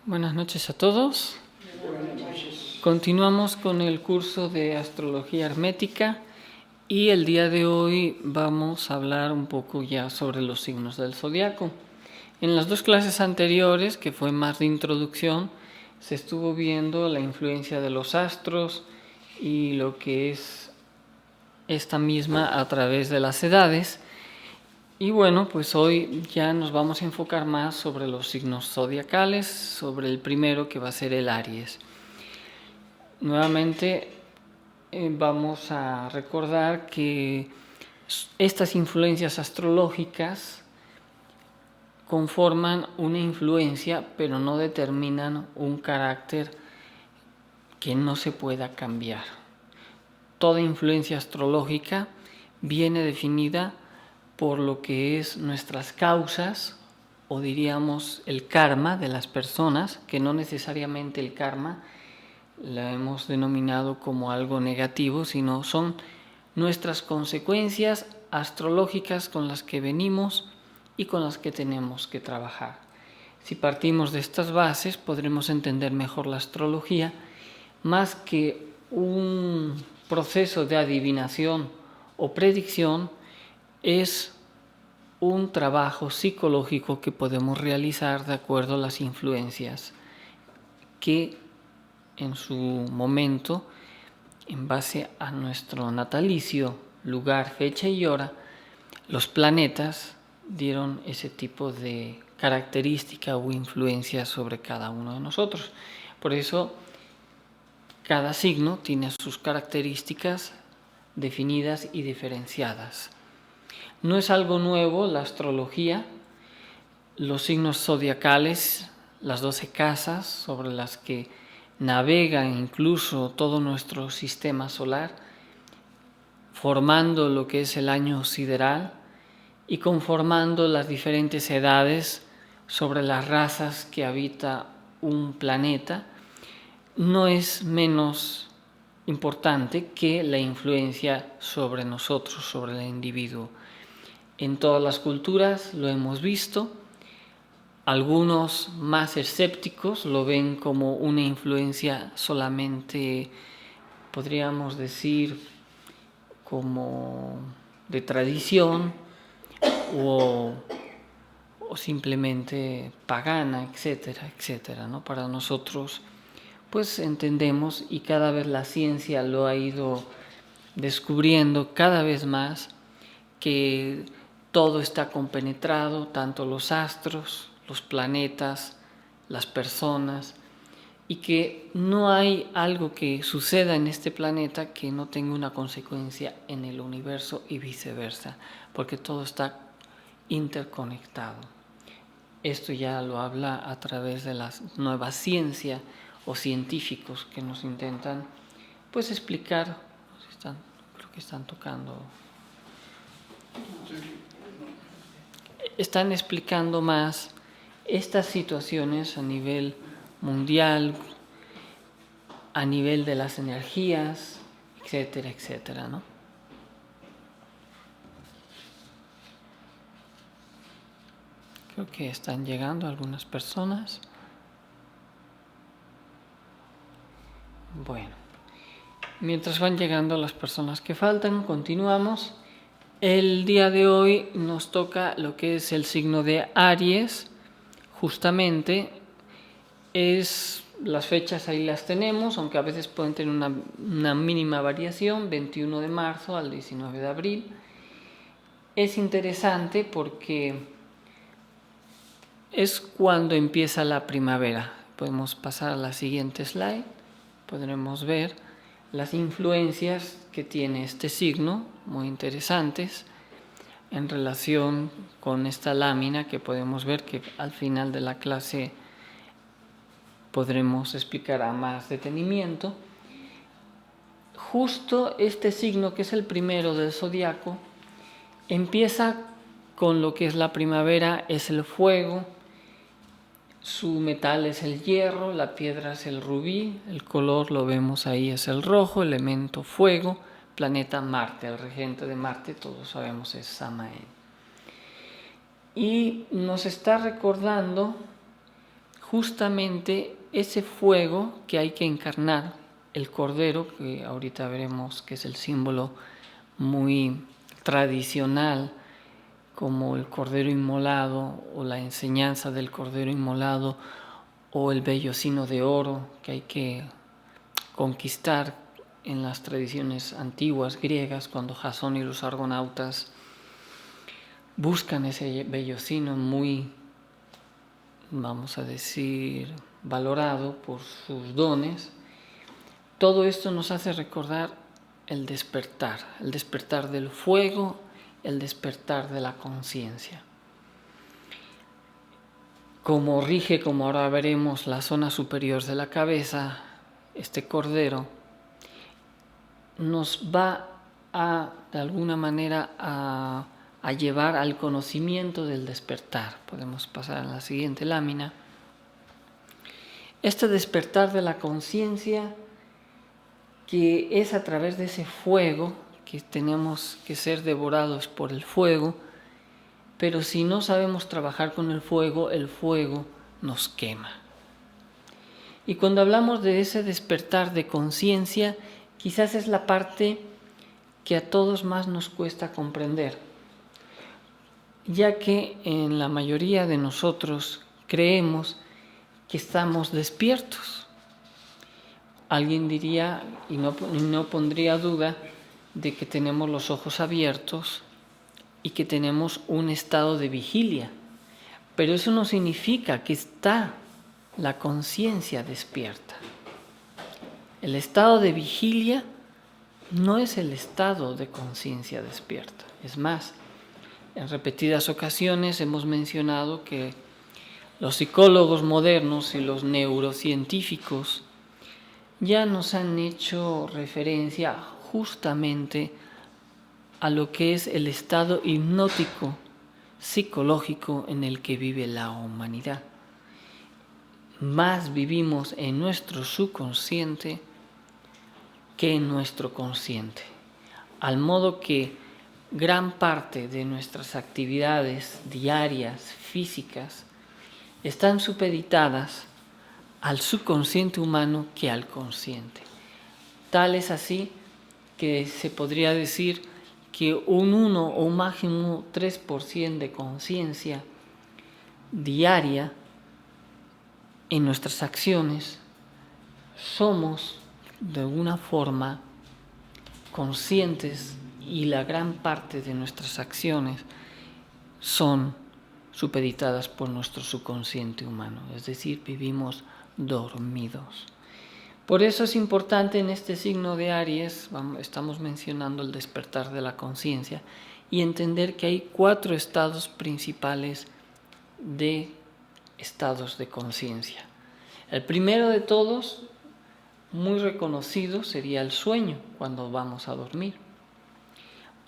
Buenas noches a todos. Continuamos con el curso de astrología hermética y el día de hoy vamos a hablar un poco ya sobre los signos del zodiaco. En las dos clases anteriores, que fue más de introducción, se estuvo viendo la influencia de los astros y lo que es esta misma a través de las edades. Y bueno, pues hoy ya nos vamos a enfocar más sobre los signos zodiacales, sobre el primero que va a ser el Aries. Nuevamente vamos a recordar que estas influencias astrológicas conforman una influencia, pero no determinan un carácter que no se pueda cambiar. Toda influencia astrológica viene definida por lo que es nuestras causas, o diríamos el karma de las personas, que no necesariamente el karma la hemos denominado como algo negativo, sino son nuestras consecuencias astrológicas con las que venimos y con las que tenemos que trabajar. Si partimos de estas bases, podremos entender mejor la astrología, más que un proceso de adivinación o predicción. Es un trabajo psicológico que podemos realizar de acuerdo a las influencias que en su momento, en base a nuestro natalicio, lugar, fecha y hora, los planetas dieron ese tipo de característica o influencia sobre cada uno de nosotros. Por eso, cada signo tiene sus características definidas y diferenciadas. No es algo nuevo la astrología, los signos zodiacales, las 12 casas sobre las que navega incluso todo nuestro sistema solar, formando lo que es el año sideral y conformando las diferentes edades sobre las razas que habita un planeta, no es menos importante que la influencia sobre nosotros, sobre el individuo. En todas las culturas lo hemos visto. Algunos más escépticos lo ven como una influencia solamente, podríamos decir, como de tradición o simplemente pagana, etcétera, etcétera, ¿no? Para nosotros, pues entendemos, y cada vez la ciencia lo ha ido descubriendo cada vez más, que todo está compenetrado, tanto los astros, los planetas, las personas, y que no hay algo que suceda en este planeta que no tenga una consecuencia en el universo y viceversa, porque todo está interconectado. Esto ya lo habla a través de la nueva ciencia o científicos que nos intentan pues explicar. Creo que están tocando. Están explicando más estas situaciones a nivel mundial, a nivel de las energías, etcétera, etcétera, ¿no? Creo que están llegando algunas personas. Bueno, mientras van llegando las personas que faltan, continuamos. El día de hoy nos toca lo que es el signo de Aries. Justamente las fechas ahí las tenemos, aunque a veces pueden tener una mínima variación, 21 de marzo al 19 de abril. Es interesante porque es cuando empieza la primavera. Podemos pasar a la siguiente slide. Podremos ver las influencias que tiene este signo, muy interesantes, en relación con esta lámina que podemos ver, que al final de la clase podremos explicar a más detenimiento. Justo este signo, que es el primero del zodiaco, empieza con lo que es la primavera, es el fuego, su metal es el hierro, la piedra es el rubí, el color lo vemos ahí, es el rojo, elemento fuego, planeta Marte, el regente de Marte, todos sabemos, es Samael. Y nos está recordando justamente ese fuego que hay que encarnar, el cordero, que ahorita veremos que es el símbolo muy tradicional, como el cordero inmolado o la enseñanza del cordero inmolado o el vellocino de oro que hay que conquistar en las tradiciones antiguas griegas, cuando Jasón y los argonautas buscan ese vellocino muy, vamos a decir, valorado por sus dones. Todo esto nos hace recordar el despertar del fuego, el despertar de la conciencia. Como rige, como ahora veremos, la zona superior de la cabeza, este cordero nos va a, de alguna manera, a llevar al conocimiento del despertar. Podemos pasar a la siguiente lámina. Este despertar de la conciencia, que es a través de ese fuego, que tenemos que ser devorados por el fuego, pero si no sabemos trabajar con el fuego nos quema. Y cuando hablamos de ese despertar de conciencia, quizás es la parte que a todos más nos cuesta comprender, ya que en la mayoría de nosotros creemos que estamos despiertos. Alguien diría, y no pondría duda, de que tenemos los ojos abiertos y que tenemos un estado de vigilia. Pero eso no significa que está la conciencia despierta. El estado de vigilia no es el estado de conciencia despierta. Es más, en repetidas ocasiones hemos mencionado que los psicólogos modernos y los neurocientíficos ya nos han hecho referencia justamente a lo que es el estado hipnótico psicológico en el que vive la humanidad. Más vivimos en nuestro subconsciente que en nuestro consciente, al modo que gran parte de nuestras actividades diarias, físicas, están supeditadas al subconsciente humano que al consciente. Tal es así que se podría decir que un 1 o un máximo 3% de conciencia diaria en nuestras acciones somos de alguna forma conscientes, y la gran parte de nuestras acciones son supeditadas por nuestro subconsciente humano, es decir, vivimos dormidos. Por eso es importante en este signo de Aries, estamos mencionando el despertar de la conciencia, y entender que hay 4 estados principales de estados de conciencia. El primero de todos, muy reconocido, sería el sueño, cuando vamos a dormir.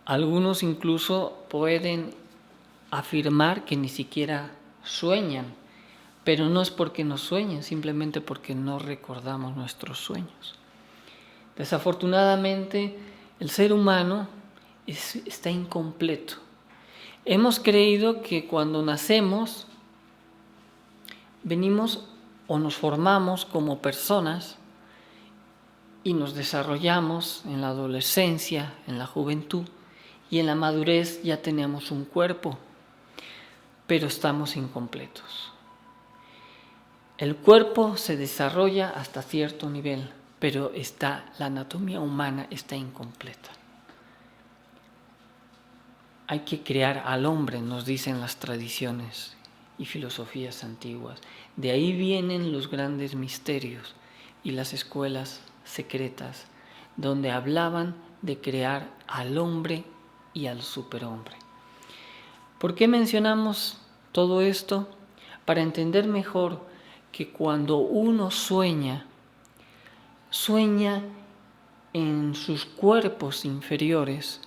Algunos incluso pueden afirmar que ni siquiera sueñan, pero no es porque no sueñen, simplemente porque no recordamos nuestros sueños. Desafortunadamente, el ser humano está incompleto. Hemos creído que cuando nacemos, venimos o nos formamos como personas y nos desarrollamos en la adolescencia, en la juventud, y en la madurez ya tenemos un cuerpo, pero estamos incompletos. El cuerpo se desarrolla hasta cierto nivel, pero la anatomía humana está incompleta. Hay que crear al hombre, nos dicen las tradiciones y filosofías antiguas. De ahí vienen los grandes misterios y las escuelas secretas, donde hablaban de crear al hombre y al superhombre. ¿Por qué mencionamos todo esto? Para entender mejor que cuando uno sueña en sus cuerpos inferiores,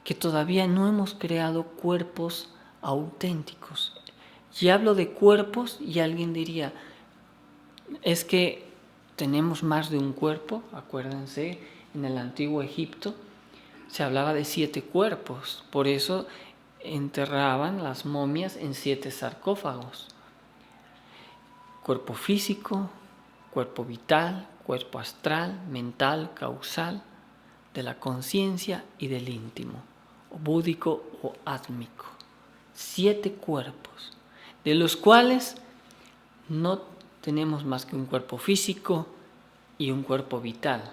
que todavía no hemos creado cuerpos auténticos. Y hablo de cuerpos y alguien diría, es que tenemos más de un cuerpo. Acuérdense, en el antiguo Egipto se hablaba de 7 cuerpos, por eso enterraban las momias en 7 sarcófagos. cuerpo físico, cuerpo vital, cuerpo astral, mental, causal, de la conciencia y del íntimo, o búdico o átmico. 7 cuerpos, de los cuales no tenemos más que un cuerpo físico y un cuerpo vital,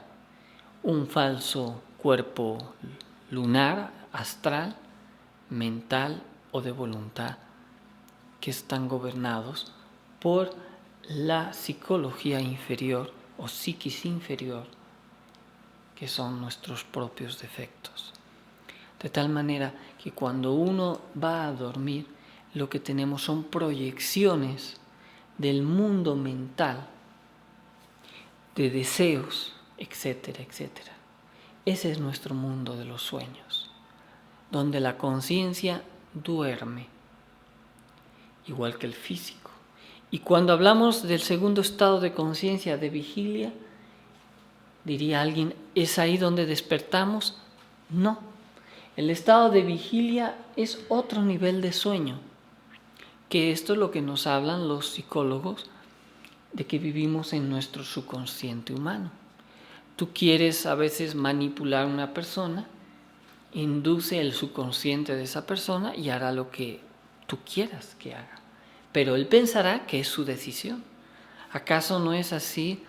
un falso cuerpo lunar, astral, mental o de voluntad, que están gobernados por la psicología inferior o psiquis inferior, que son nuestros propios defectos. De tal manera que cuando uno va a dormir, lo que tenemos son proyecciones del mundo mental, de deseos, etcétera, etcétera. Ese es nuestro mundo de los sueños, donde la conciencia duerme, igual que el físico. Y cuando hablamos del segundo estado de conciencia, de vigilia, diría alguien, ¿es ahí donde despertamos? No. El estado de vigilia es otro nivel de sueño, que esto es lo que nos hablan los psicólogos, de que vivimos en nuestro subconsciente humano. Tú quieres a veces manipular a una persona, induce el subconsciente de esa persona y hará lo que tú quieras que haga. Pero él pensará que es su decisión. ¿Acaso no es así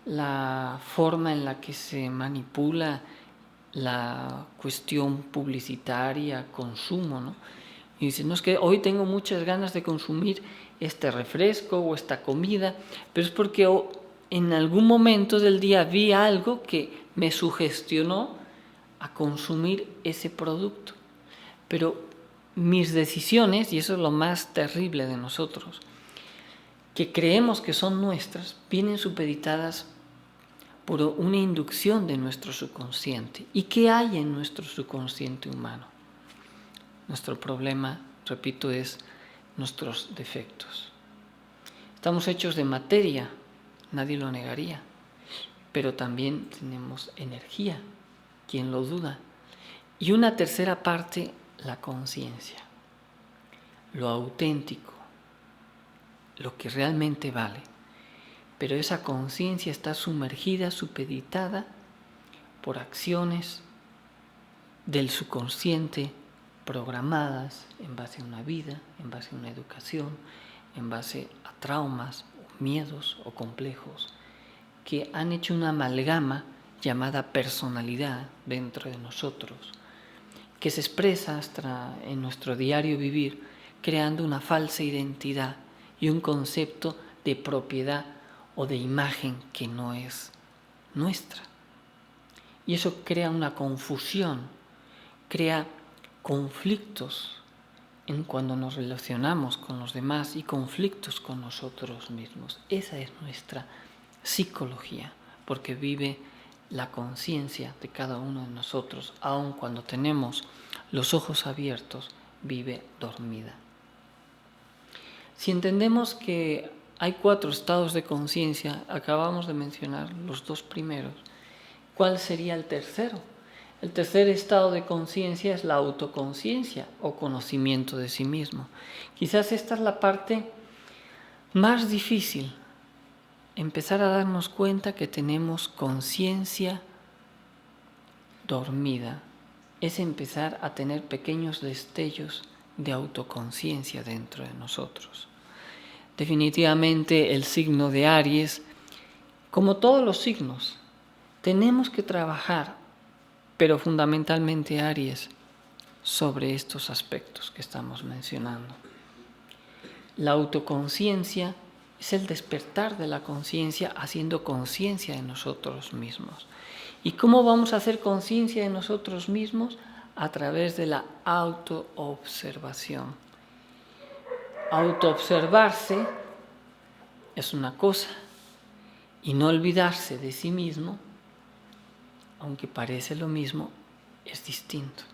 la forma en la que se manipula la cuestión publicitaria, consumo, ¿no? Y dice, no, es que hoy tengo muchas ganas de consumir este refresco o esta comida, pero es porque en algún momento del día vi algo que me sugestionó a consumir ese producto. Pero mis decisiones, y eso es lo más terrible de nosotros, que creemos que son nuestras, vienen supeditadas por una inducción de nuestro subconsciente. ¿Y qué hay en nuestro subconsciente humano? Nuestro problema, repito, es nuestros defectos. Estamos hechos de materia, nadie lo negaría, pero también tenemos energía, ¿quién lo duda? Y una tercera parte, la conciencia, lo auténtico, lo que realmente vale. Pero esa conciencia está sumergida, supeditada por acciones del subconsciente programadas en base a una vida, en base a una educación, en base a traumas, o miedos o complejos que han hecho una amalgama llamada personalidad dentro de nosotros, que se expresa hasta en nuestro diario vivir, creando una falsa identidad y un concepto de propiedad o de imagen que no es nuestra. Y eso crea una confusión, crea conflictos en cuando nos relacionamos con los demás y conflictos con nosotros mismos. Esa es nuestra psicología, porque vive la conciencia de cada uno de nosotros, aun cuando tenemos los ojos abiertos, vive dormida. Si entendemos que hay 4 estados de conciencia, acabamos de mencionar los 2 primeros, ¿cuál sería el tercero? El tercer estado de conciencia es la autoconciencia o conocimiento de sí mismo. Quizás esta es la parte más difícil, empezar a darnos cuenta que tenemos conciencia dormida. Es empezar a tener pequeños destellos de autoconciencia dentro de nosotros. Definitivamente el signo de Aries, como todos los signos, tenemos que trabajar, pero fundamentalmente Aries, sobre estos aspectos que estamos mencionando. La autoconciencia es el despertar de la conciencia haciendo conciencia de nosotros mismos. ¿Y cómo vamos a hacer conciencia de nosotros mismos? A través de la autoobservación. Autoobservarse es una cosa y no olvidarse de sí mismo, aunque parece lo mismo, es distinto.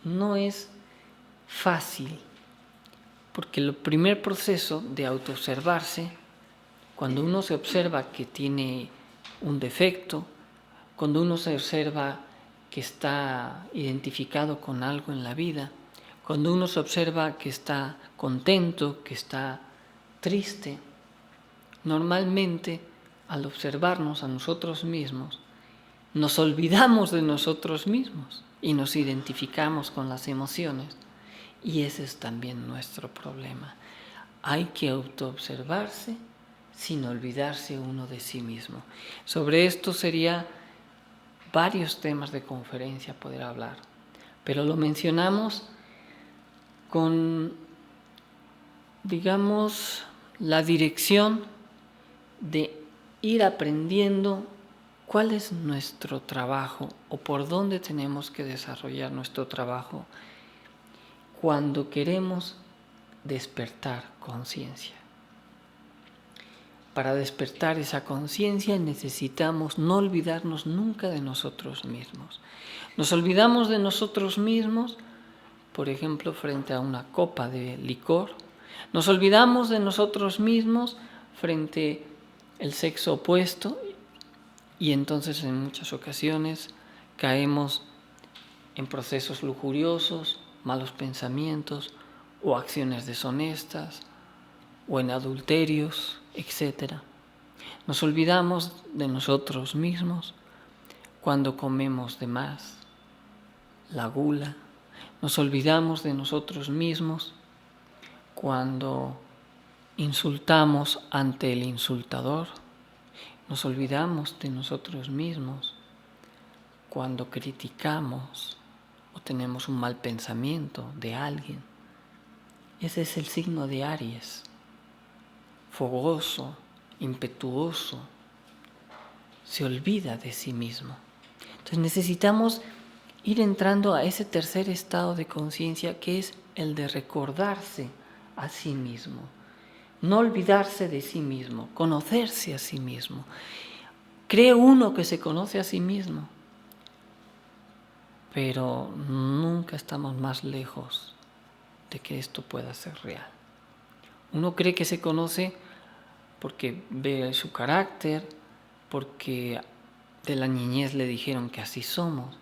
No es fácil, porque el primer proceso de autoobservarse, cuando uno se observa que tiene un defecto, cuando uno se observa que está identificado con algo en la vida, cuando uno se observa que está contento, que está triste, normalmente al observarnos a nosotros mismos, nos olvidamos de nosotros mismos y nos identificamos con las emociones. Y ese es también nuestro problema. Hay que autoobservarse sin olvidarse uno de sí mismo. Sobre esto sería varios temas de conferencia poder hablar, pero lo mencionamos con, digamos, la dirección de ir aprendiendo cuál es nuestro trabajo o por dónde tenemos que desarrollar nuestro trabajo cuando queremos despertar conciencia. Para despertar esa conciencia necesitamos no olvidarnos nunca de nosotros mismos. Nos olvidamos de nosotros mismos, por ejemplo, frente a una copa de licor. Nos olvidamos de nosotros mismos frente al sexo opuesto y entonces en muchas ocasiones caemos en procesos lujuriosos, malos pensamientos o acciones deshonestas o en adulterios, etc. Nos olvidamos de nosotros mismos cuando comemos de más, la gula. Nos olvidamos de nosotros mismos cuando insultamos ante el insultador. Nos olvidamos de nosotros mismos cuando criticamos o tenemos un mal pensamiento de alguien. Ese es el signo de Aries. Fogoso, impetuoso, se olvida de sí mismo. Entonces necesitamos ir entrando a ese tercer estado de conciencia que es el de recordarse a sí mismo, no olvidarse de sí mismo, conocerse a sí mismo. Cree uno que se conoce a sí mismo, pero nunca estamos más lejos de que esto pueda ser real. Uno cree que se conoce porque ve su carácter, porque de la niñez le dijeron que así somos.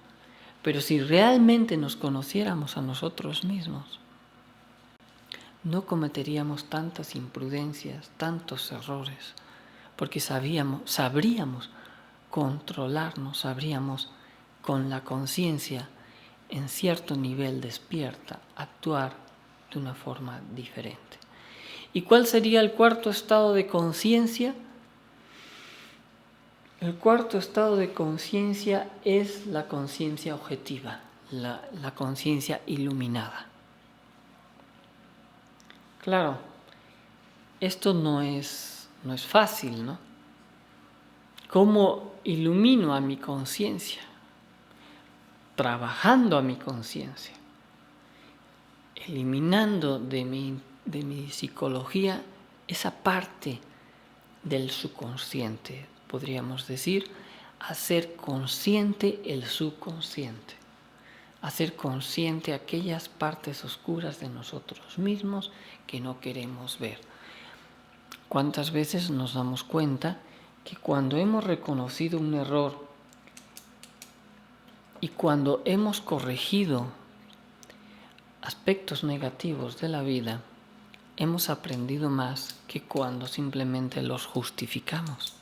Pero si realmente nos conociéramos a nosotros mismos, no cometeríamos tantas imprudencias, tantos errores, porque sabríamos controlarnos, sabríamos con la conciencia en cierto nivel despierta actuar de una forma diferente. ¿Y cuál sería el cuarto estado de conciencia? El cuarto estado de conciencia es la conciencia objetiva, la conciencia iluminada. Claro, esto no es fácil, ¿no? ¿Cómo ilumino a mi conciencia? Trabajando a mi conciencia, eliminando de mi psicología esa parte del subconsciente, podríamos decir, hacer consciente el subconsciente, hacer consciente aquellas partes oscuras de nosotros mismos que no queremos ver. ¿Cuántas veces nos damos cuenta que cuando hemos reconocido un error y cuando hemos corregido aspectos negativos de la vida, hemos aprendido más que cuando simplemente los justificamos?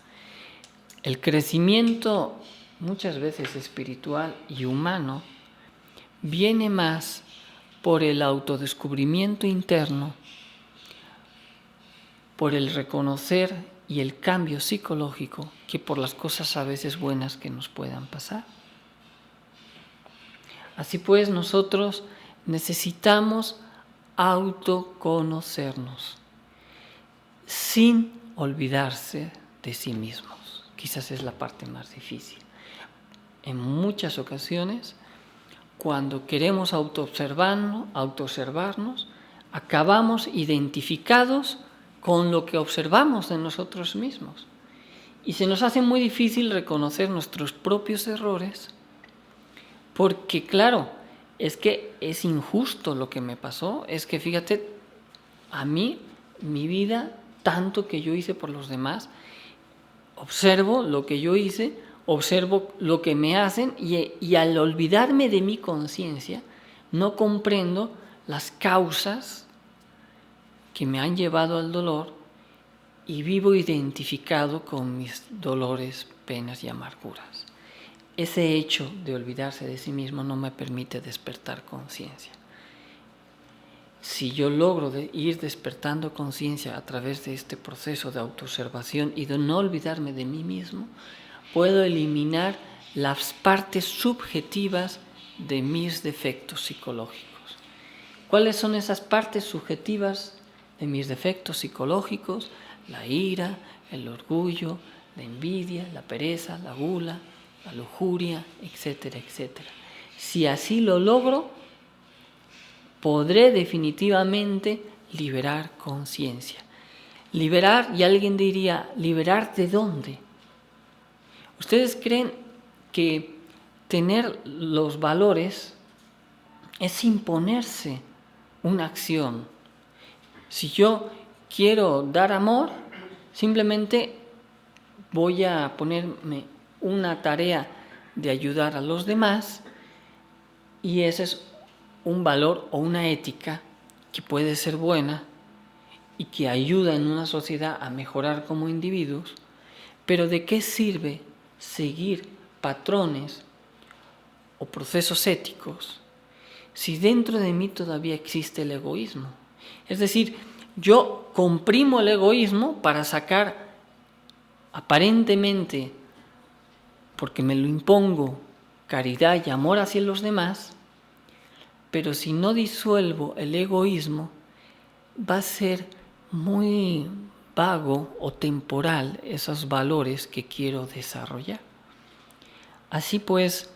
El crecimiento, muchas veces espiritual y humano, viene más por el autodescubrimiento interno, por el reconocer y el cambio psicológico, que por las cosas a veces buenas que nos puedan pasar. Así pues, nosotros necesitamos autoconocernos sin olvidarse de sí mismos. Quizás es la parte más difícil. En muchas ocasiones, cuando queremos autoobservarnos, acabamos identificados con lo que observamos de nosotros mismos. Y se nos hace muy difícil reconocer nuestros propios errores, porque claro, es que es injusto lo que me pasó. Es que fíjate, a mí, mi vida, tanto que yo hice por los demás, observo lo que yo hice, observo lo que me hacen y al olvidarme de mi conciencia, no comprendo las causas que me han llevado al dolor y vivo identificado con mis dolores, penas y amarguras. Ese hecho de olvidarse de sí mismo no me permite despertar conciencia. Si yo logro ir despertando conciencia a través de este proceso de autoobservación y de no olvidarme de mí mismo, puedo eliminar las partes subjetivas de mis defectos psicológicos. ¿Cuáles son esas partes subjetivas de mis defectos psicológicos? La ira, el orgullo, la envidia, la pereza, la gula, la lujuria, etcétera, etcétera. Si así lo logro, podré definitivamente liberar conciencia. Liberar, y alguien diría, ¿liberar de dónde? ¿Ustedes creen que tener los valores es imponerse una acción? Si yo quiero dar amor, simplemente voy a ponerme una tarea de ayudar a los demás y ese es un valor o una ética que puede ser buena y que ayuda en una sociedad a mejorar como individuos, pero ¿de qué sirve seguir patrones o procesos éticos si dentro de mí todavía existe el egoísmo? Es decir, yo comprimo el egoísmo para sacar aparentemente, porque me lo impongo, caridad y amor hacia los demás, pero si no disuelvo el egoísmo, va a ser muy vago o temporal esos valores que quiero desarrollar. Así pues,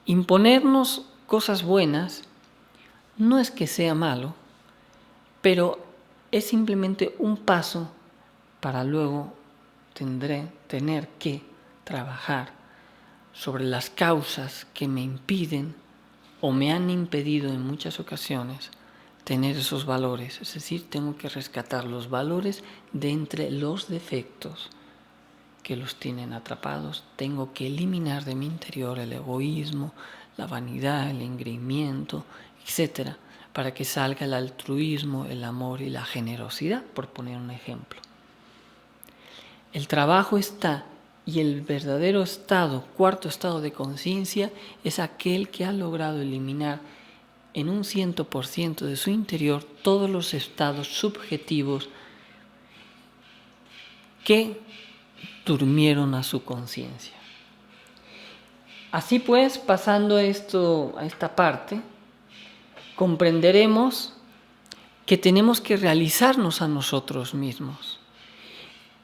imponernos cosas buenas no es que sea malo, pero es simplemente un paso para luego tener que trabajar sobre las causas que me impiden o me han impedido en muchas ocasiones tener esos valores. Es decir, tengo que rescatar los valores de entre los defectos que los tienen atrapados. Tengo que eliminar de mi interior el egoísmo, la vanidad, el engreimiento, etcétera, para que salga el altruismo, el amor y la generosidad, por poner un ejemplo. El trabajo está, y el verdadero estado, cuarto estado de conciencia, es aquel que ha logrado eliminar en un 100% de su interior todos los estados subjetivos que durmieron a su conciencia. Así pues, pasando a esta parte, comprenderemos que tenemos que realizarnos a nosotros mismos.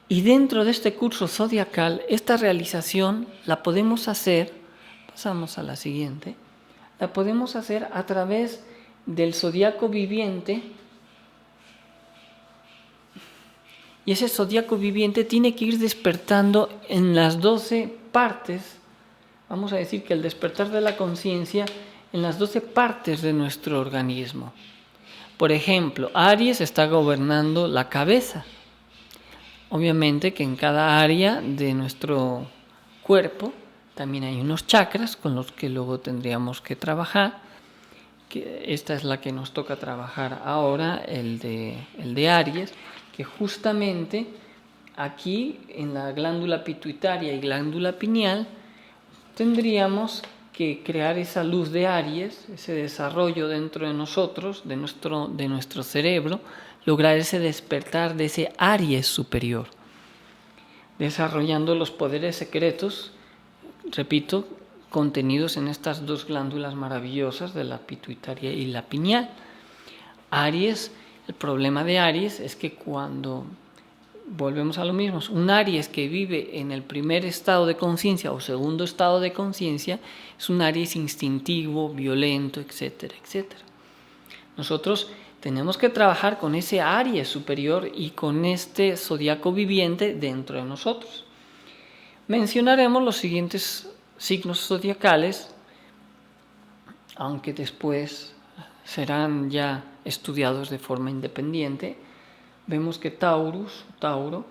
Y dentro de este curso zodiacal, esta realización la podemos hacer, pasamos a la siguiente, la podemos hacer a través del zodiaco viviente. Y ese zodiaco viviente tiene que ir despertando en las 12 partes, vamos a decir que el despertar de la conciencia en las 12 partes de nuestro organismo. Por ejemplo, Aries está gobernando la cabeza. Obviamente que en cada área de nuestro cuerpo también hay unos chakras con los que luego tendríamos que trabajar. Esta es la que nos toca trabajar ahora, el de Aries, que justamente aquí en la glándula pituitaria y glándula pineal tendríamos que crear esa luz de Aries, ese desarrollo dentro de nosotros, de nuestro cerebro, lograr ese despertar de ese Aries superior, desarrollando los poderes secretos, repito, contenidos en estas dos glándulas maravillosas de la pituitaria y la pineal. Aries, el problema de Aries es que cuando volvemos a lo mismo, un Aries que vive en el primer estado de conciencia o segundo estado de conciencia es un Aries instintivo, violento, etcétera, etcétera. Nosotros tenemos que trabajar con ese Aries superior y con este zodiaco viviente dentro de nosotros. Mencionaremos los siguientes signos zodiacales, aunque después serán ya estudiados de forma independiente. Vemos que Tauro,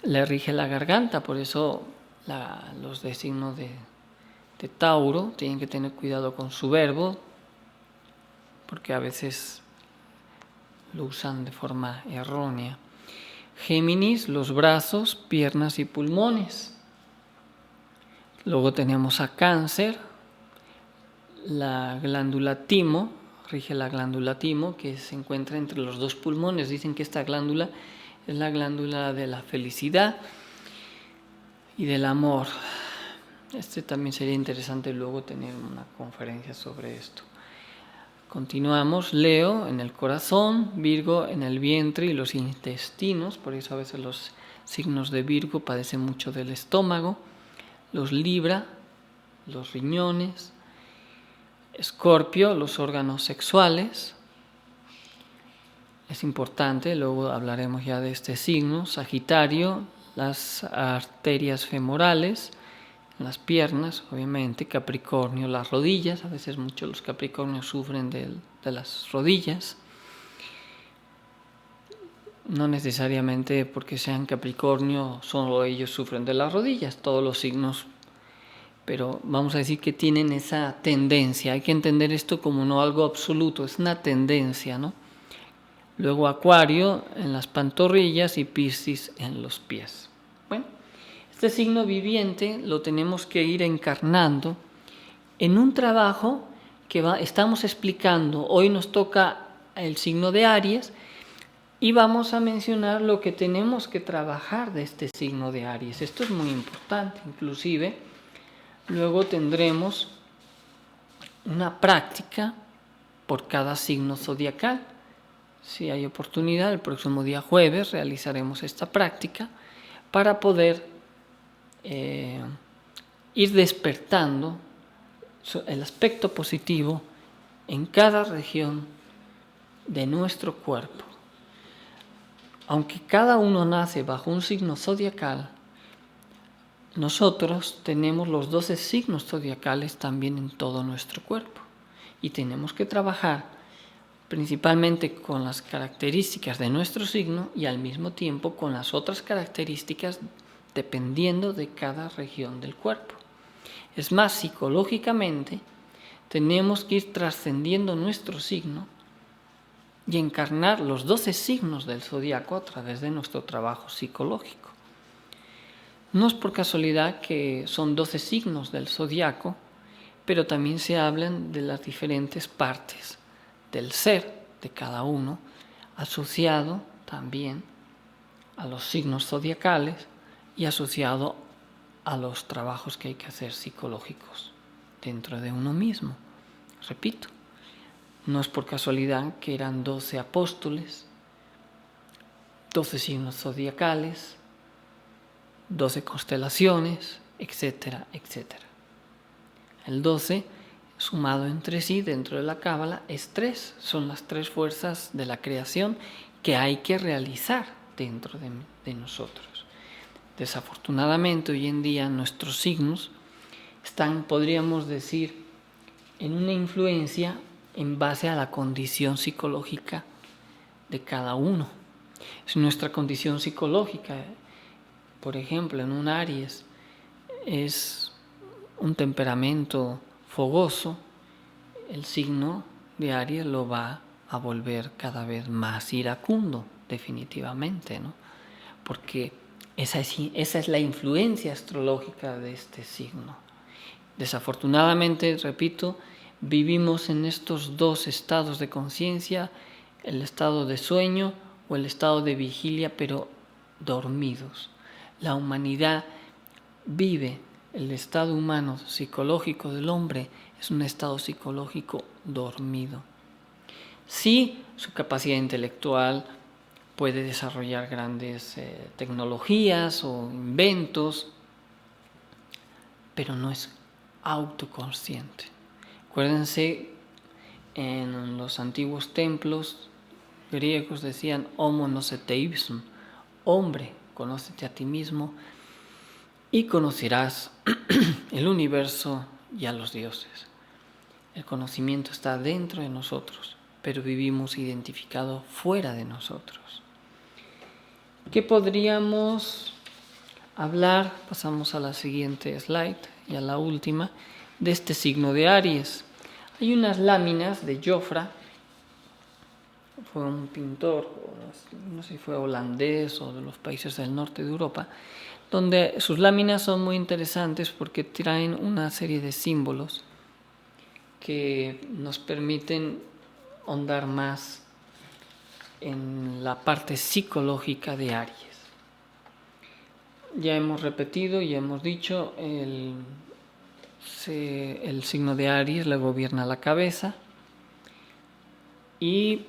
le rige la garganta, por eso los de signo de Tauro tienen que tener cuidado con su verbo, porque a veces lo usan de forma errónea. Géminis, los brazos, piernas y pulmones. Luego tenemos a Cáncer, la glándula timo, rige la glándula timo, que se encuentra entre los dos pulmones. Dicen que esta glándula es la glándula de la felicidad y del amor. También sería interesante luego tener una conferencia sobre esto. Continuamos. Leo en el corazón, Virgo en el vientre y los intestinos. Por eso a veces los signos de Virgo padecen mucho del estómago. Los Libra, los riñones. Escorpio, los órganos sexuales. Es importante, luego hablaremos ya de este signo. Sagitario, las arterias femorales, las piernas, obviamente. Capricornio, las rodillas. A veces muchos los capricornios sufren de las rodillas. No necesariamente porque sean Capricornio, solo ellos sufren de las rodillas, todos los signos. Pero vamos a decir que tienen esa tendencia. Hay que entender esto como no algo absoluto, es una tendencia, ¿no? Luego Acuario en las pantorrillas y Piscis en los pies. Bueno, este signo viviente lo tenemos que ir encarnando en un trabajo que estamos explicando. Hoy nos toca el signo de Aries y vamos a mencionar lo que tenemos que trabajar de este signo de Aries. Esto es muy importante, inclusive luego tendremos una práctica por cada signo zodiacal. Si hay oportunidad, el próximo día jueves realizaremos esta práctica para poder ir despertando el aspecto positivo en cada región de nuestro cuerpo. Aunque cada uno nace bajo un signo zodiacal, nosotros tenemos los 12 signos zodiacales también en todo nuestro cuerpo y tenemos que trabajar principalmente con las características de nuestro signo y al mismo tiempo con las otras características dependiendo de cada región del cuerpo. Es más, psicológicamente tenemos que ir trascendiendo nuestro signo y encarnar los 12 signos del zodiaco a través de nuestro trabajo psicológico. No es por casualidad que son 12 signos del zodiaco, pero también se hablan de las diferentes partes del ser de cada uno, asociado también a los signos zodiacales y asociado a los trabajos que hay que hacer psicológicos dentro de uno mismo. Repito, no es por casualidad que eran 12 apóstoles, 12 signos zodiacales, 12 constelaciones, etcétera, etcétera. El 12, sumado entre sí dentro de la Cábala, es 3. Son las 3 fuerzas de la creación que hay que realizar dentro de nosotros. Desafortunadamente, hoy en día nuestros signos están, podríamos decir, en una influencia en base a la condición psicológica de cada uno. Si nuestra condición psicológica, por ejemplo, en un Aries, es un temperamento fogoso, el signo de Aries lo va a volver cada vez más iracundo, definitivamente, ¿no? Porque esa es la influencia astrológica de este signo. Desafortunadamente, repito, vivimos en estos dos estados de conciencia, el estado de sueño o el estado de vigilia, pero dormidos. La humanidad vive, el estado humano psicológico del hombre es un estado psicológico dormido. Sí, su capacidad intelectual puede desarrollar grandes tecnologías o inventos, pero no es autoconsciente. Acuérdense, en los antiguos templos griegos decían homo noceteibsum, hombre, conócete a ti mismo y conocerás el universo y a los dioses. El conocimiento está dentro de nosotros, pero vivimos identificados fuera de nosotros. ¿Qué podríamos hablar? Pasamos a la siguiente slide y a la última, de este signo de Aries. Hay unas láminas de Jofra fue un pintor, no sé si fue holandés o de los países del norte de Europa, donde sus láminas son muy interesantes porque traen una serie de símbolos que nos permiten ahondar más en la parte psicológica de Aries. Ya hemos repetido, ya hemos dicho, el signo de Aries le gobierna la cabeza y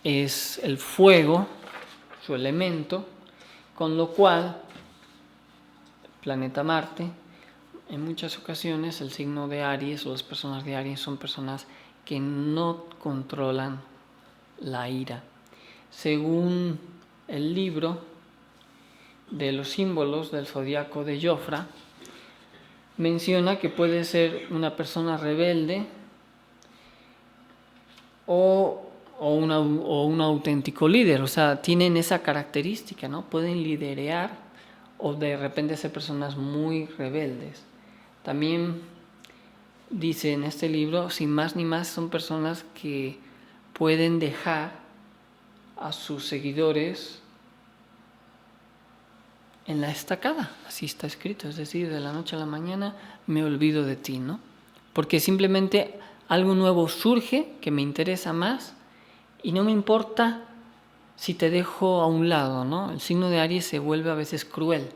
es el fuego, su elemento, con lo cual el planeta Marte, en muchas ocasiones el signo de Aries o las personas de Aries son personas que no controlan la ira. Según el libro de los símbolos del zodiaco de Jofra, menciona que puede ser una persona rebelde o un auténtico líder, o sea, tienen esa característica, ¿no? Pueden liderear o de repente ser personas muy rebeldes. También dice en este libro, sin más ni más, son personas que pueden dejar a sus seguidores en la estacada, así está escrito, es decir, de la noche a la mañana me olvido de ti, ¿no? Porque simplemente algo nuevo surge que me interesa más y no me importa si te dejo a un lado, ¿no? El signo de Aries se vuelve a veces cruel.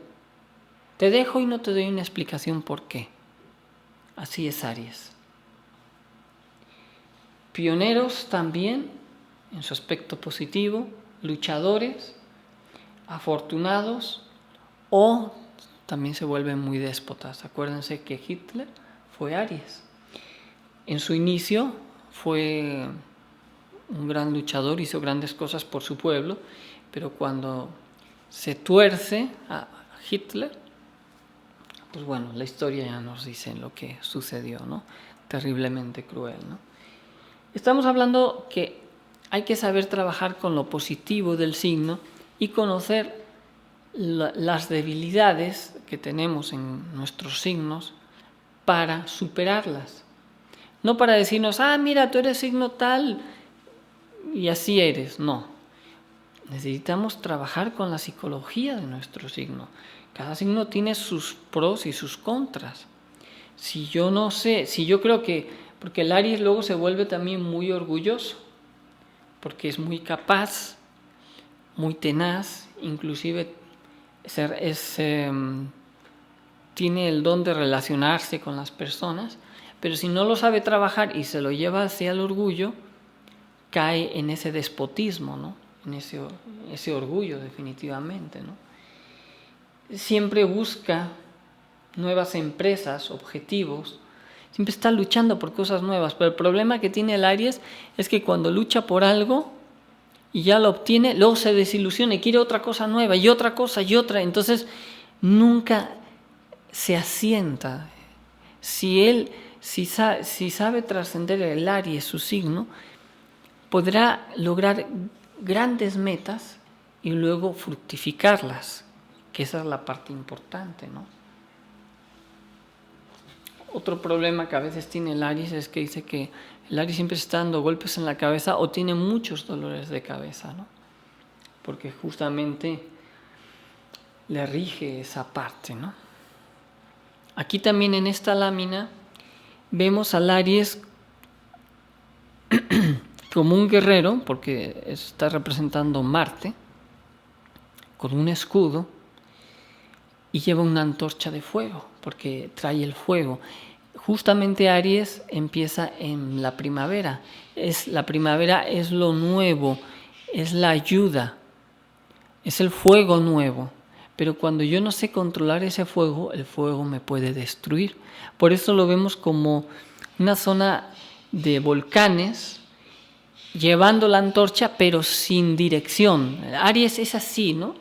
Te dejo y no te doy una explicación por qué. Así es Aries. Pioneros también, en su aspecto positivo, luchadores, afortunados, o también se vuelven muy déspotas. Acuérdense que Hitler fue Aries. En su inicio fue un gran luchador, hizo grandes cosas por su pueblo, pero cuando se tuerce a Hitler, pues bueno, la historia ya nos dice lo que sucedió, ¿no? Terriblemente cruel, ¿no? Estamos hablando que hay que saber trabajar con lo positivo del signo y conocer las debilidades que tenemos en nuestros signos para superarlas. No para decirnos, mira, tú eres signo tal y así eres. No. Necesitamos trabajar con la psicología de nuestro signo. Cada signo tiene sus pros y sus contras. Si yo no sé, si yo creo que, porque el Aries luego se vuelve también muy orgulloso, porque es muy capaz, muy tenaz, inclusive tiene el don de relacionarse con las personas, pero si no lo sabe trabajar y se lo lleva hacia el orgullo, cae en ese despotismo, ¿no? En ese orgullo definitivamente, ¿no? Siempre busca nuevas empresas, objetivos, siempre está luchando por cosas nuevas, pero el problema que tiene el Aries es que cuando lucha por algo y ya lo obtiene, luego se desilusiona y quiere otra cosa nueva y otra cosa y otra, entonces nunca se asienta. Si sabe trascender el Aries, su signo, podrá lograr grandes metas y luego fructificarlas, que esa es la parte importante, ¿no? Otro problema que a veces tiene el Aries es que dice que el Aries siempre está dando golpes en la cabeza o tiene muchos dolores de cabeza, ¿no? Porque justamente le rige esa parte, ¿no? Aquí también en esta lámina vemos al Aries como un guerrero, porque está representando Marte, con un escudo, y lleva una antorcha de fuego, porque trae el fuego. Justamente Aries empieza en la primavera. La primavera es lo nuevo, es la ayuda, es el fuego nuevo. Pero cuando yo no sé controlar ese fuego, el fuego me puede destruir. Por eso lo vemos como una zona de volcanes, llevando la antorcha, pero sin dirección. Aries es así, ¿no?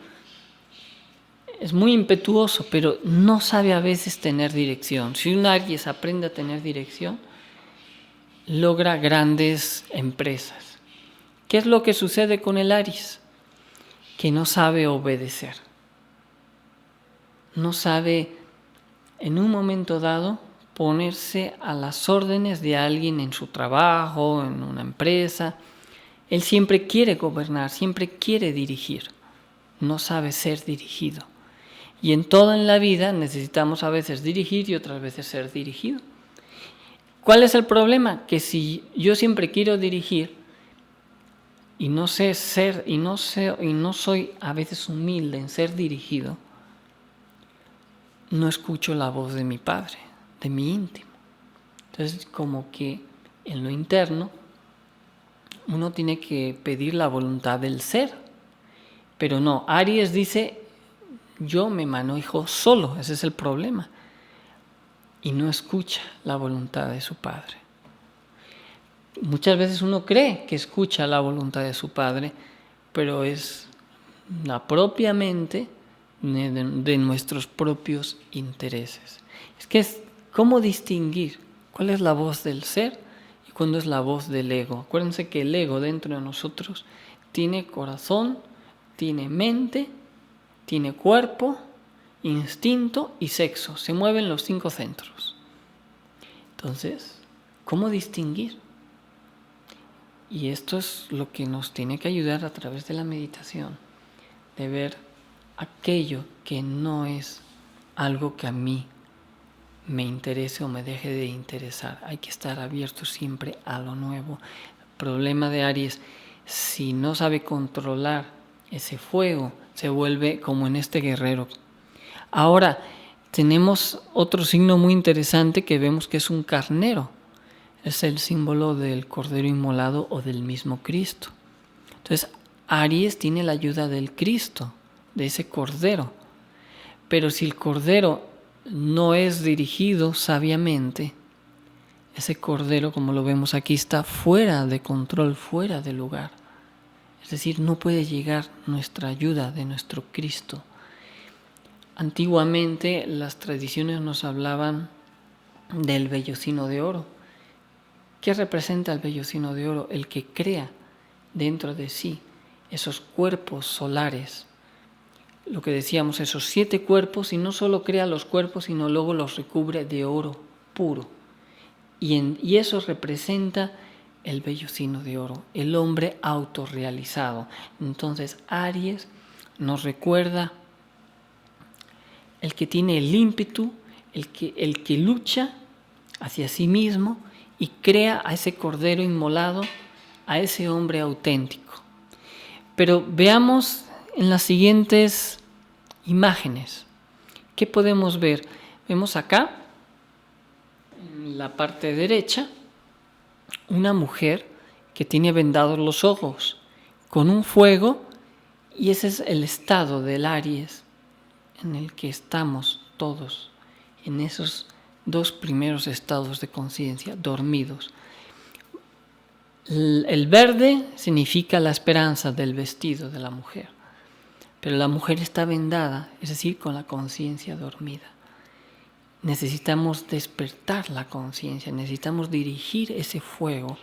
Es muy impetuoso, pero no sabe a veces tener dirección. Si un Aries aprende a tener dirección, logra grandes empresas. ¿Qué es lo que sucede con el Aries? Que no sabe obedecer. No sabe, en un momento dado, ponerse a las órdenes de alguien en su trabajo, en una empresa. Él siempre quiere gobernar, siempre quiere dirigir, no sabe ser dirigido. Y en todo en la vida necesitamos a veces dirigir y otras veces ser dirigido. ¿Cuál es el problema? Que si yo siempre quiero dirigir y no sé ser y no soy a veces humilde en ser dirigido, no escucho la voz de mi Padre, de mi íntimo. Entonces, como que en lo interno uno tiene que pedir la voluntad del ser, pero no, Aries dice, yo me manejo solo, ese es el problema, y no escucha la voluntad de su Padre. Muchas veces uno cree que escucha la voluntad de su Padre, pero es la propia mente de nuestros propios intereses. Es que es cómo distinguir cuál es la voz del ser y cuándo es la voz del ego. Acuérdense que el ego dentro de nosotros tiene corazón, tiene mente, tiene cuerpo, instinto y sexo. Se mueven los 5 centros. Entonces, ¿cómo distinguir? Y esto es lo que nos tiene que ayudar a través de la meditación, de ver aquello que no es algo que a mí me interese o me deje de interesar. Hay que estar abierto siempre a lo nuevo. El problema de Aries, si no sabe controlar ese fuego, se vuelve como en este guerrero. Ahora, tenemos otro signo muy interesante que vemos que es un carnero. Es el símbolo del Cordero Inmolado o del mismo Cristo. Entonces, Aries tiene la ayuda del Cristo, de ese Cordero. Pero si el Cordero no es dirigido sabiamente, ese Cordero, como lo vemos aquí, está fuera de control, fuera de lugar. Es decir, no puede llegar nuestra ayuda de nuestro Cristo. Antiguamente las tradiciones nos hablaban del vellocino de oro. ¿Qué representa el vellocino de oro? El que crea dentro de sí esos cuerpos solares. Lo que decíamos, esos 7 cuerpos, y no solo crea los cuerpos, sino luego los recubre de oro puro. Y eso representa el vellocino de oro, el hombre autorrealizado. Entonces, Aries nos recuerda el que tiene el ímpetu, el que lucha hacia sí mismo y crea a ese cordero inmolado, a ese hombre auténtico. Pero veamos en las siguientes imágenes. ¿Qué podemos ver? Vemos acá, en la parte derecha, una mujer que tiene vendados los ojos con un fuego, y ese es el estado del Aries en el que estamos todos, en esos 2 primeros estados de conciencia, dormidos. El verde significa la esperanza del vestido de la mujer, pero la mujer está vendada, es decir, con la conciencia dormida. Necesitamos despertar la conciencia, necesitamos dirigir ese fuego,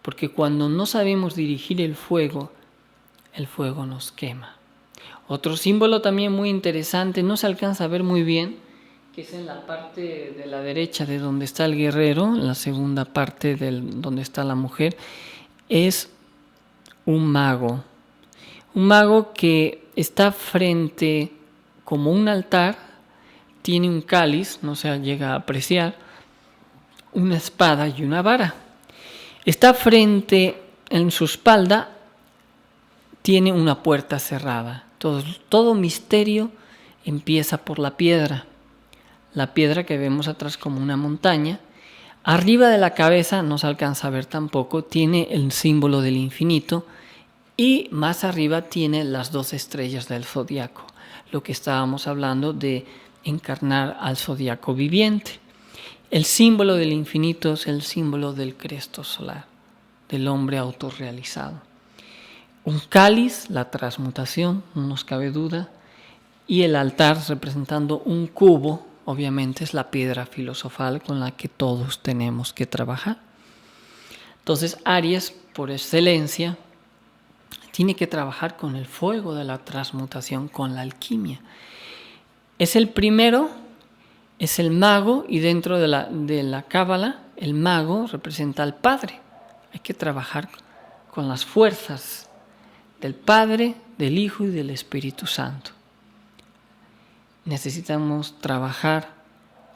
porque cuando no sabemos dirigir el fuego nos quema. Otro símbolo también muy interesante, no se alcanza a ver muy bien, que es en la parte de la derecha de donde está el guerrero, en la segunda parte donde está la mujer, es un mago. Un mago que está frente como un altar, tiene un cáliz, no se llega a apreciar, una espada y una vara. Está frente, en su espalda, tiene una puerta cerrada. Todo misterio empieza por la piedra que vemos atrás como una montaña. Arriba de la cabeza, no se alcanza a ver tampoco, tiene el símbolo del infinito, y más arriba tiene las 2 estrellas del zodiaco, lo que estábamos hablando de encarnar al zodiaco viviente. El símbolo del infinito es el símbolo del Cristo solar, del hombre autorrealizado. Un cáliz, la transmutación, no nos cabe duda, y el altar representando un cubo, obviamente es la piedra filosofal con la que todos tenemos que trabajar. Entonces, Aries, por excelencia, tiene que trabajar con el fuego de la transmutación, con la alquimia. Es el primero, es el mago, y dentro de la cábala, el mago representa al Padre. Hay que trabajar con las fuerzas del Padre, del Hijo y del Espíritu Santo. Necesitamos trabajar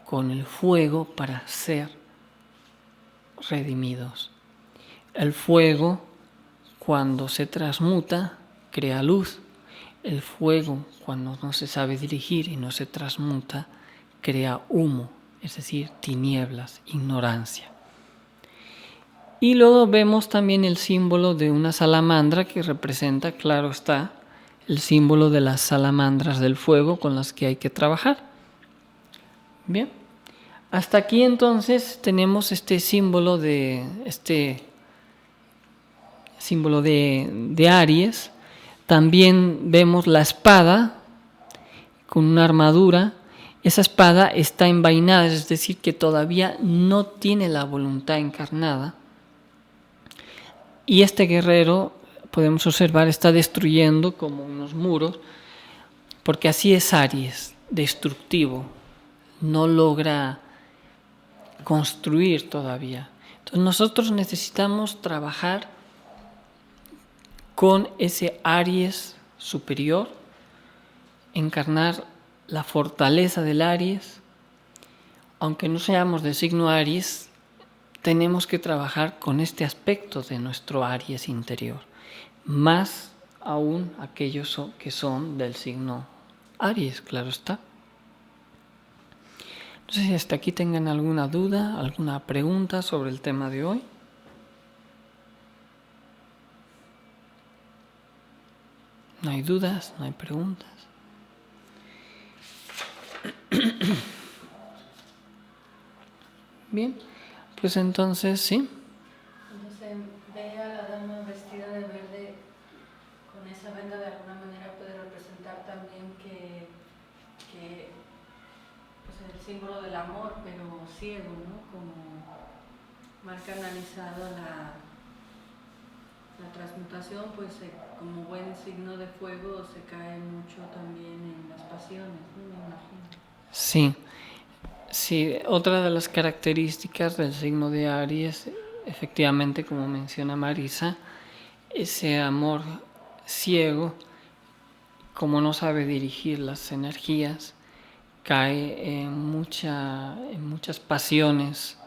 con el fuego para ser redimidos. El fuego, cuando se transmuta, crea luz. El fuego, cuando no se sabe dirigir y no se transmuta, crea humo, es decir, tinieblas, ignorancia. Y luego vemos también el símbolo de una salamandra que representa, claro está, el símbolo de las salamandras del fuego con las que hay que trabajar. Bien, hasta aquí entonces tenemos este símbolo de Aries. También vemos la espada con una armadura. Esa espada está envainada, es decir, que todavía no tiene la voluntad encarnada. Y este guerrero, podemos observar, está destruyendo como unos muros, porque así es Aries, destructivo, no logra construir todavía. Entonces nosotros necesitamos trabajar con ese Aries superior, encarnar la fortaleza del Aries. Aunque no seamos de signo Aries, tenemos que trabajar con este aspecto de nuestro Aries interior, más aún aquellos que son del signo Aries, claro está. No sé si hasta aquí tengan alguna duda, alguna pregunta sobre el tema de hoy. No hay dudas, no hay preguntas. Bien, pues entonces sí. Entonces ve a la dama vestida de verde con esa venda, de alguna manera puede representar también que pues el símbolo del amor, pero ciego, ¿no? Como mal canalizado la transmutación, pues como buen signo de fuego se cae mucho también en las pasiones, ¿no? Me imagino. Sí. Sí, otra de las características del signo de Aries, efectivamente, como menciona Marisa, ese amor ciego, como no sabe dirigir las energías, cae en muchas pasiones.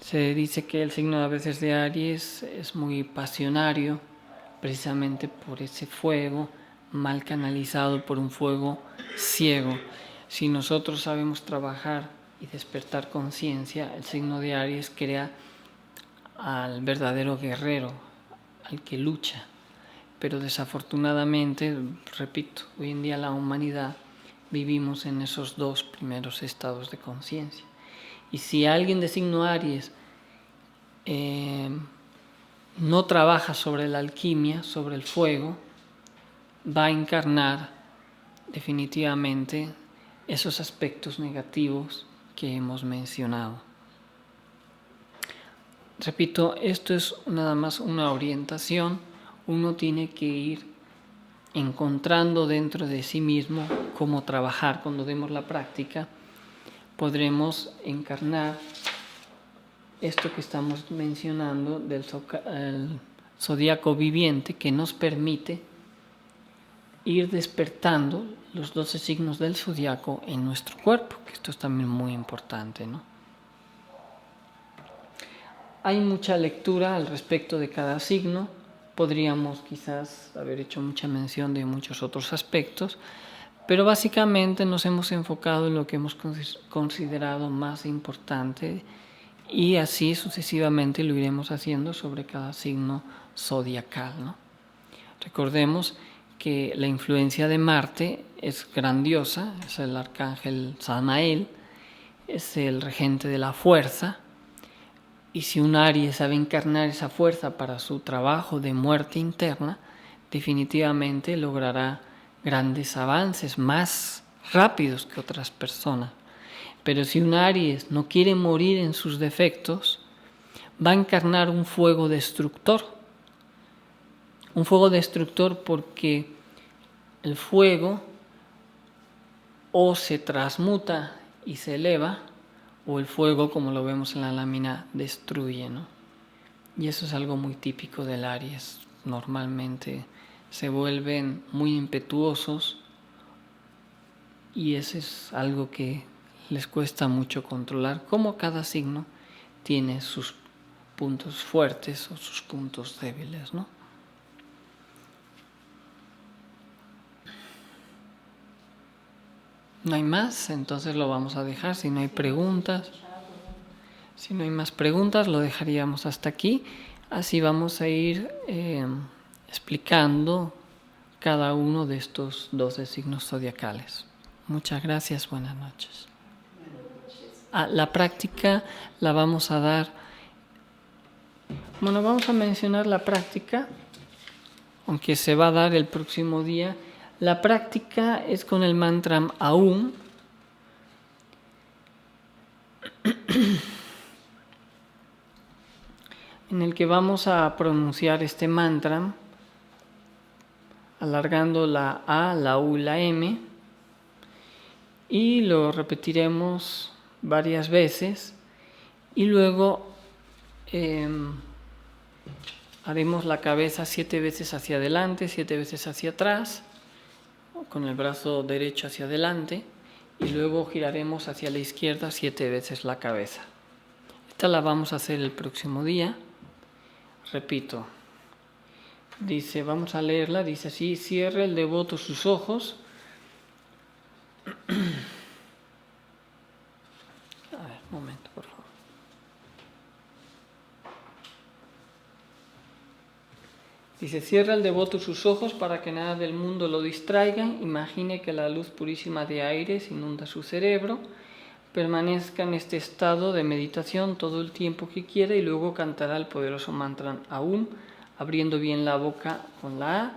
Se dice que el signo a veces de Aries es muy pasionario, precisamente por ese fuego mal canalizado, por un fuego ciego. Si nosotros sabemos trabajar y despertar conciencia, el signo de Aries crea al verdadero guerrero, al que lucha. Pero desafortunadamente, repito, hoy en día la humanidad vivimos en esos dos primeros estados de conciencia. Y si alguien de signo Aries no trabaja sobre la alquimia, sobre el fuego, va a encarnar definitivamente esos aspectos negativos que hemos mencionado. Repito, esto es nada más una orientación. Uno tiene que ir encontrando dentro de sí mismo cómo trabajar. Cuando demos la práctica, podremos encarnar esto que estamos mencionando del zodíaco viviente, que nos permite ir despertando los 12 signos del zodiaco en nuestro cuerpo, que esto es también muy importante, ¿no? Hay mucha lectura al respecto de cada signo. Podríamos quizás haber hecho mucha mención de muchos otros aspectos, pero básicamente nos hemos enfocado en lo que hemos considerado más importante, y así sucesivamente lo iremos haciendo sobre cada signo zodiacal, ¿no? Recordemos que la influencia de Marte es grandiosa, es el arcángel Samael, es el regente de la fuerza, y si un Aries sabe encarnar esa fuerza para su trabajo de muerte interna, definitivamente logrará grandes avances, más rápidos que otras personas. Pero si un Aries no quiere morir en sus defectos, va a encarnar un fuego destructor. Un fuego destructor porque el fuego o se transmuta y se eleva, o el fuego, como lo vemos en la lámina, destruye, ¿no? Y eso es algo muy típico del Aries. Normalmente se vuelven muy impetuosos y eso es algo que les cuesta mucho controlar, como cada signo tiene sus puntos fuertes o sus puntos débiles, ¿no? No hay más, entonces lo vamos a dejar. Si no hay preguntas, si no hay más preguntas, lo dejaríamos hasta aquí. Así vamos a ir explicando cada uno de estos 12 signos zodiacales. Muchas gracias, buenas noches. La práctica la vamos a dar. Bueno, vamos a mencionar la práctica, aunque se va a dar el próximo día. La práctica es con el mantra Aum. En el que vamos a pronunciar este mantra alargando la A, la U y la M, y lo repetiremos varias veces y luego haremos la cabeza 7 veces hacia adelante, 7 veces hacia atrás, con el brazo derecho hacia adelante, y luego giraremos hacia la izquierda 7 veces la cabeza. Esta la vamos a hacer el próximo día. Repito, dice, vamos a leerla, dice así: cierre el devoto sus ojos. A ver, un momento, por favor. Dice, cierra el devoto sus ojos para que nada del mundo lo distraiga. Imagine que la luz purísima de Aries inunda su cerebro. Permanezca en este estado de meditación todo el tiempo que quiera y luego cantará el poderoso mantra Aum, abriendo bien la boca con la A,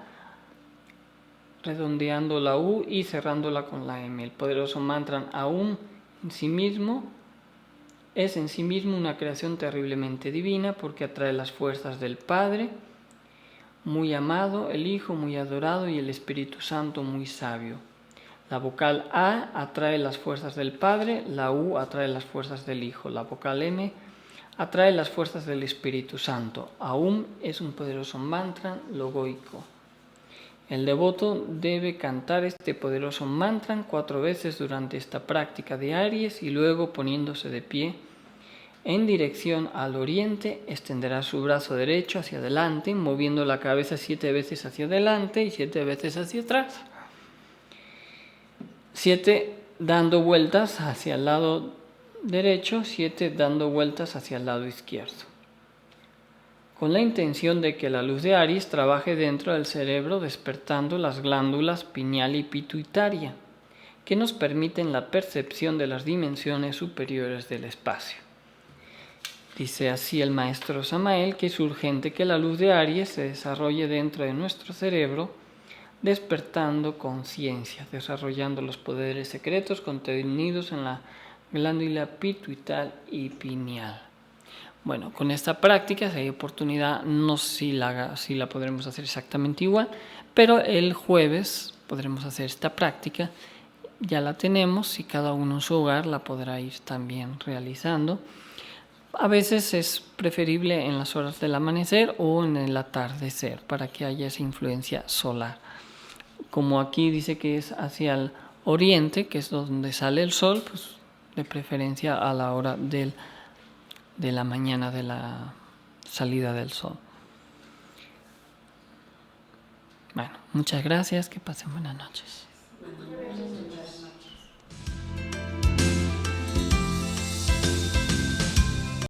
redondeando la U y cerrándola con la M. El poderoso mantra Aum es en sí mismo una creación terriblemente divina porque atrae las fuerzas del Padre, muy amado, el Hijo muy adorado y el Espíritu Santo muy sabio. La vocal A atrae las fuerzas del Padre, la U atrae las fuerzas del Hijo, la vocal M atrae las fuerzas del Espíritu Santo. Aum es un poderoso mantra logoico. El devoto debe cantar este poderoso mantra 4 veces durante esta práctica de Aries y luego, poniéndose de pie en dirección al oriente, extenderá su brazo derecho hacia adelante, moviendo la cabeza 7 veces hacia adelante y 7 veces hacia atrás. 7 dando vueltas hacia el lado derecho, 7 dando vueltas hacia el lado izquierdo, con la intención de que la luz de Aries trabaje dentro del cerebro, despertando las glándulas pineal y pituitaria, que nos permiten la percepción de las dimensiones superiores del espacio. Dice así el maestro Samael que es urgente que la luz de Aries se desarrolle dentro de nuestro cerebro, despertando conciencia, desarrollando los poderes secretos contenidos en la glándula pituital y pineal. Bueno, con esta práctica, si hay oportunidad, no sé si la podremos hacer exactamente igual, pero el jueves podremos hacer esta práctica. Ya la tenemos y cada uno en su hogar la podrá ir también realizando. A veces es preferible en las horas del amanecer o en el atardecer para que haya esa influencia solar. Como aquí dice que es hacia el oriente, que es donde sale el sol, pues de preferencia a la hora de la mañana de la salida del sol. Bueno, muchas gracias, que pasen buenas noches.